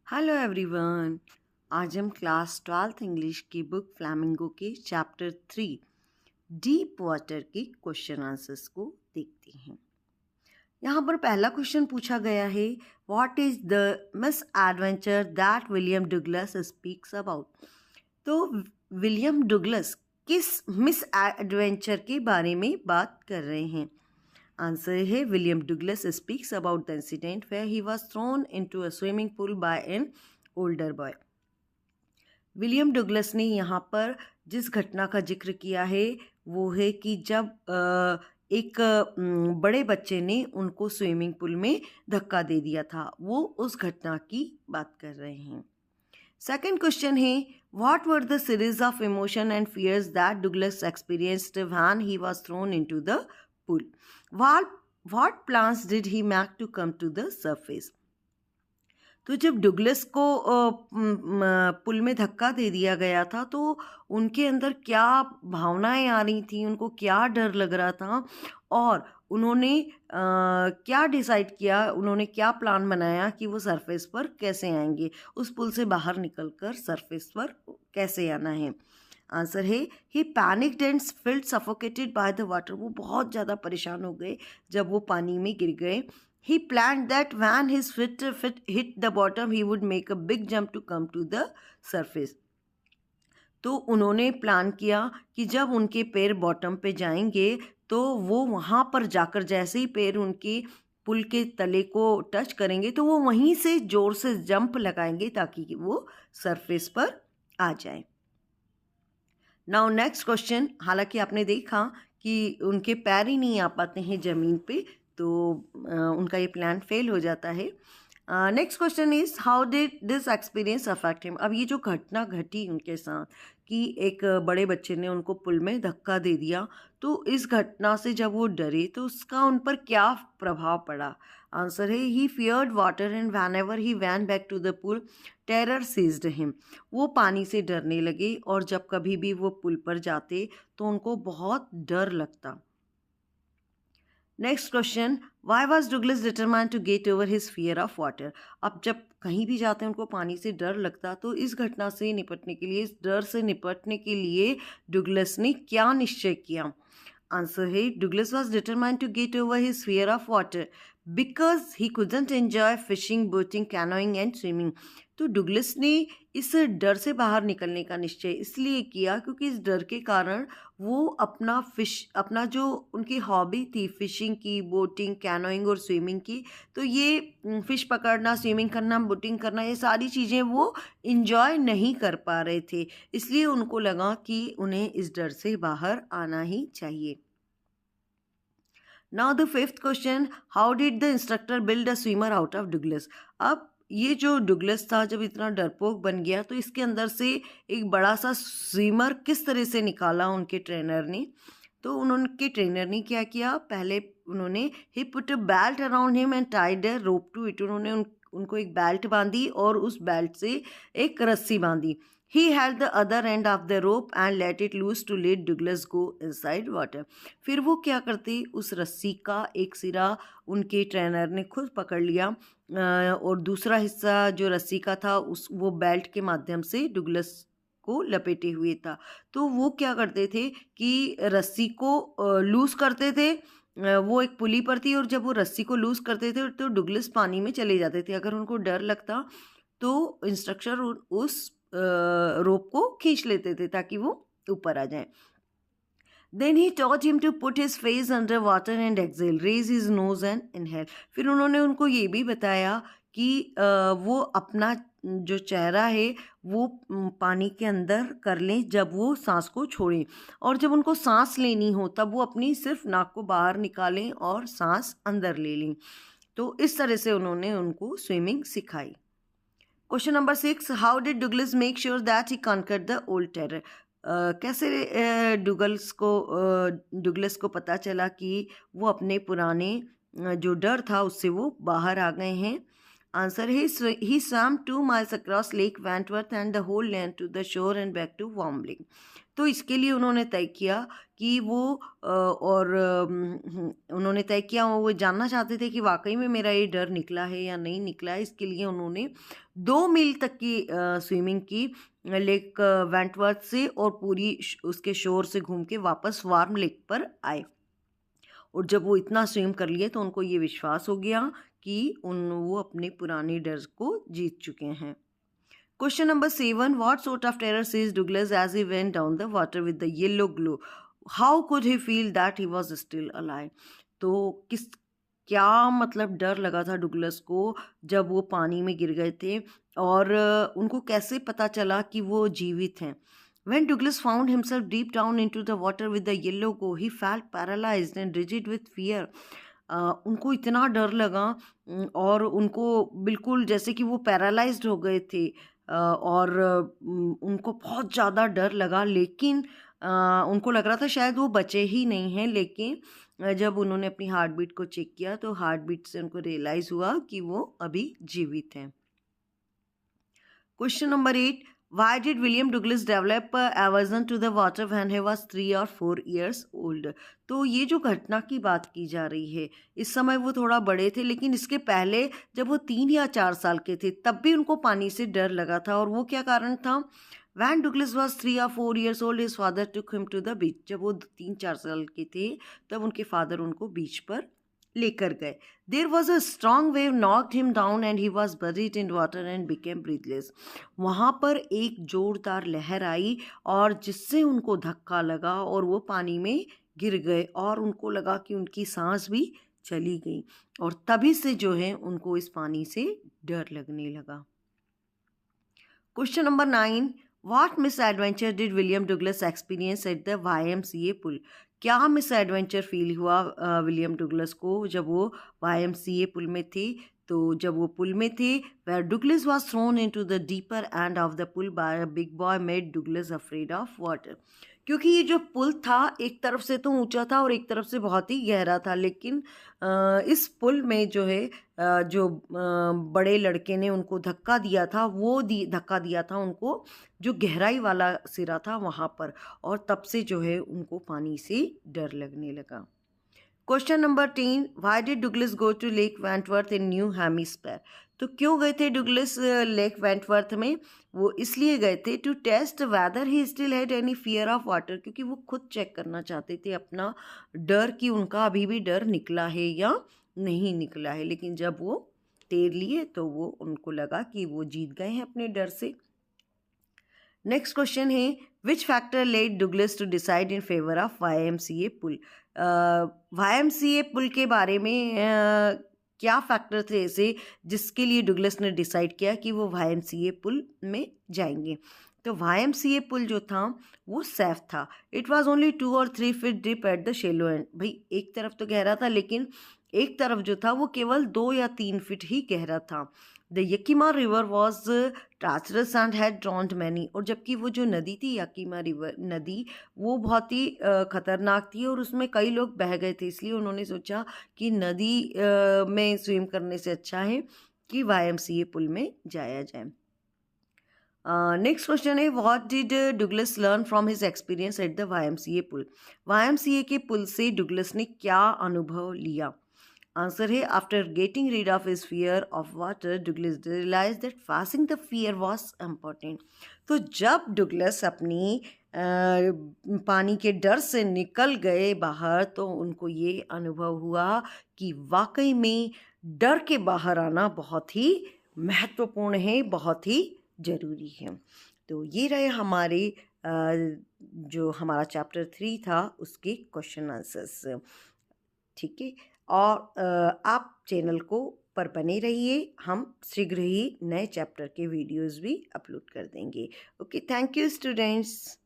Hello everyone. आज हम class 12th English की बुक फ्लैमिंगो के चैप्टर 3 डीप वाटर के क्वेश्चन आंसर्स को देखते हैं। यहाँ पर पहला क्वेश्चन पूछा गया है, what is the misadventure that William Douglas speaks about. तो विलियम डुगलस किस मिस एडवेंचर के बारे में बात कर रहे हैं? आंसर है, William Douglas speaks about the incident where he was thrown into a swimming pool by an older boy. William Douglas ने यहाँ पर जिस घटना का जिक्र किया है वो है कि जब एक बड़े बच्चे ने उनको स्विमिंग पूल में धक्का दे दिया था, वो उस घटना की बात कर रहे हैं। सेकेंड क्वेश्चन है, what were the series of emotion and fears that Douglas experienced when he was thrown into the pool. What plans did he make to come to the surface? तो जब डुगलस को पुल में धक्का दे दिया गया था तो उनके अंदर क्या भावनाएं आ रही थी, उनको क्या डर लग रहा था और उन्होंने क्या डिसाइड किया, उन्होंने क्या प्लान बनाया कि वो सरफेस पर कैसे आएंगे, उस पुल से बाहर निकलकर सरफेस पर कैसे आना है। आंसर है, he panicked and felt suffocated by the water. वो बहुत ज़्यादा परेशान हो गए जब वो पानी में गिर गए। He planned that when his feet hit the bottom he would make a big jump to come to the surface. तो उन्होंने प्लान किया कि जब उनके पैर बॉटम पे जाएंगे तो वो वहाँ पर जाकर जैसे ही पैर उनके पुल के तले को टच करेंगे तो वो वहीं से ज़ोर से जंप लगाएंगे ताकि वो सरफेस पर आ जाए। नाउ नेक्स्ट क्वेश्चन, हालांकि आपने देखा कि उनके पैर ही नहीं आ पाते हैं ज़मीन पे, तो उनका ये प्लान फेल हो जाता है। Next question is, how did this experience affect him. अब ये जो घटना घटी उनके साथ कि एक बड़े बच्चे ने उनको पुल में धक्का दे दिया, तो इस घटना से जब वो डरे तो उसका उन पर क्या प्रभाव पड़ा। आंसर है, he feared water and whenever he went back to the pool terror seized him. वो पानी से डरने लगे और जब कभी भी वो पुल पर जाते तो उनको बहुत डर लगता। Next question, why was Douglas determined to get over his fear of water. अब जब कहीं भी जाते हैं उनको पानी से डर लगता, तो इस घटना से निपटने के लिए, इस डर से निपटने के लिए डुगलस ने क्या निश्चय किया। आंसर है, Douglas was determined to get over his fear of water because he couldn't enjoy fishing, boating, canoeing and swimming. तो डुगलस ने इस डर से बाहर निकलने का निश्चय इसलिए किया क्योंकि इस डर के कारण वो अपना जो उनकी हॉबी थी फिशिंग की, बोटिंग, कैनोइंग और स्विमिंग की, तो ये फिश पकड़ना, स्विमिंग करना, बोटिंग करना, ये सारी चीज़ें वो इंजॉय नहीं कर पा रहे थे। इसलिए उनको लगा कि उन्हें इस डर से बाहर आना ही चाहिए। Now the fifth question, how did the instructor build a swimmer out of Douglas. अब ये जो डुगलस था जब इतना डरपोक बन गया तो इसके अंदर से एक बड़ा सा स्विमर किस तरह से निकाला उनके ट्रेनर ने। तो उनके ट्रेनर ने क्या किया, पहले उन्होंने he put a belt around him and tied a rope to it. उन्होंने उनको एक बेल्ट बांधी और उस बेल्ट से एक रस्सी बांधी। He held the other end of the rope and let it loose to let Douglas go inside water. फिर वो क्या करते, उस रस्सी का एक सिरा उनके ट्रेनर ने खुद पकड़ लिया और दूसरा हिस्सा जो रस्सी का था वो बेल्ट के माध्यम से डुगलस को लपेटे हुए था। तो वो क्या करते थे कि रस्सी को लूज करते थे, वो एक पुली पर थी और जब वो रस्सी को लूज करते थे तो डुगलस पानी में चले जाते थे। अगर उनको डर लगता तो इंस्ट्रक्टर उस रोप को खींच लेते थे ताकि वो ऊपर आ जाए। Then he taught him to put his face under water and exhale, raise his nose and inhale. फिर उन्होंने उनको ये भी बताया कि वो अपना जो चेहरा है वो पानी के अंदर कर लें जब वो सांस को छोड़ें, और जब उनको सांस लेनी हो तब वो अपनी सिर्फ नाक को बाहर निकालें और सांस अंदर ले लें। तो इस तरह से उन्होंने उनको स्विमिंग सिखाई। Question number 6, how did Douglas make sure that he conquered the old terror. कैसे डुगलस को पता चला कि वो अपने पुराने जो डर था उससे वो बाहर आ गए हैं। आंसर है, he swam 2 miles across Lake Wentworth and the whole land to the shore and back to Wambling. तो इसके लिए उन्होंने तय किया कि उन्होंने तय किया, वो जानना चाहते थे कि वाकई में मेरा ये डर निकला है या नहीं निकला है। इसके लिए उन्होंने 2 मील तक की स्विमिंग की लेक वेंटवर्थ से, और पूरी उसके शोर से घूम के वापस वार्म लेक पर आए। और जब वो इतना स्विम कर लिए तो उनको ये विश्वास हो गया कि वो अपने पुराने डर को जीत चुके हैं। Question number 7. What sort of terror seized Douglas as he went down the water with the yellow glow? How could he feel that he was still alive? तो क्या मतलब डर लगा था डुगलस को जब वो पानी में गिर गए थे, और उनको कैसे पता चला कि वो जीवित हैं? When Douglas found himself deep down into the water with the yellow glow, he felt paralyzed and rigid with fear. उनको इतना डर लगा, और उनको बिल्कुल जैसे कि वो पैरालाइज्ड हो गए थे, और उनको बहुत ज़्यादा डर लगा। लेकिन उनको लग रहा था शायद वो बचे ही नहीं हैं, लेकिन जब उन्होंने अपनी हार्ट बीट को चेक किया तो हार्ट बीट से उनको रियलाइज़ हुआ कि वो अभी जीवित हैं। Question number 8. Why did William Douglas develop aversion to the water when he was 3 or 4 years old? तो ये जो घटना की बात की जा रही है, इस समय वो थोड़ा बड़े थे, लेकिन इसके पहले जब वो 3 या 4 साल के थे तब भी उनको पानी से डर लगा था। और वो क्या कारण था? When Douglas was 3 or 4 years old, his father took him to the beach. जब वो 3-4 साल के थे तब उनके फादर उनको बीच पर लेकर गए। There was a strong wave knocked him down and he was buried in water and became breathless. वहाँ पर एक जोरदार लहर आई और जिससे उनको धक्का लगा और वो पानी में गिर गए, और उनको लगा कि उनकी सांस भी चली गई, और तभी से जो है उनको इस पानी से डर लगने लगा। Question number 9. What misadventure did William Douglas experience at the YMCA pool? क्या मिसएडवेंचर फील हुआ विलियम डुगलस को जब वो YMCA पुल में थे? तो जब वो पुल में थे, where Douglas was thrown into the deeper end of the pool by a big boy made Douglas afraid of water. क्योंकि ये जो पुल था एक तरफ से तो ऊंचा था और एक तरफ से बहुत ही गहरा था, लेकिन इस पुल में जो है जो बड़े लड़के ने उनको धक्का दिया था, वो धक्का दिया था उनको जो गहराई वाला सिरा था वहाँ पर, और तब से जो है उनको पानी से डर लगने लगा। Question number 10. Why did Douglas go to Lake Wentworth in New Hampshire? तो क्यों गए थे डुगलस लेक वेंटवर्थ में? वो इसलिए गए थे to test whether he still had any fear of water, क्योंकि वो खुद चेक करना चाहते थे अपना डर कि उनका अभी भी डर निकला है या नहीं निकला है। लेकिन जब वो तैर लिए तो वो उनको लगा कि वो जीत गए हैं अपने डर से। नेक्स्ट क्वेश्चन है, which factor led Douglas to decide in favour of YMCA pool? YMCA pool के बारे में क्या फैक्टर थे ऐसे जिसके लिए डुगलस ने डिसाइड किया कि वो YMCA पुल में जाएंगे? तो YMCA पुल जो था वो सेफ था। It was only 2 or 3 feet deep at the shallow and. भाई एक तरफ तो गहरा था, लेकिन एक तरफ जो था वो केवल 2 या 3 फीट ही गहरा था। The Yakima river was treacherous and had drowned many. और जबकि वो जो नदी थी यकीमा रिवर नदी, वो बहुत ही खतरनाक थी और उसमें कई लोग बह गए थे, इसलिए उन्होंने सोचा कि नदी में स्विम करने से अच्छा है कि YMCA पुल में जाया जाए। नेक्स्ट क्वेश्चन है, what did Douglas learn from his experience at the YMCA pool? YMCA के पुल से डुगलस ने क्या अनुभव लिया? आंसर है, after getting rid of his fear of water Douglas realise that facing the fear was important. तो जब डुगलस अपनी पानी के डर से निकल गए बाहर, तो उनको ये अनुभव हुआ कि वाकई में डर के बाहर आना बहुत ही महत्वपूर्ण है, बहुत ही ज़रूरी है। तो ये रहे हमारे जो हमारा चैप्टर 3 था उसके क्वेश्चन आंसर्स। ठीक है, और आप चैनल को पर बने रहिए, हम शीघ्र ही नए चैप्टर के वीडियोस भी अपलोड कर देंगे। Okay, thank you students.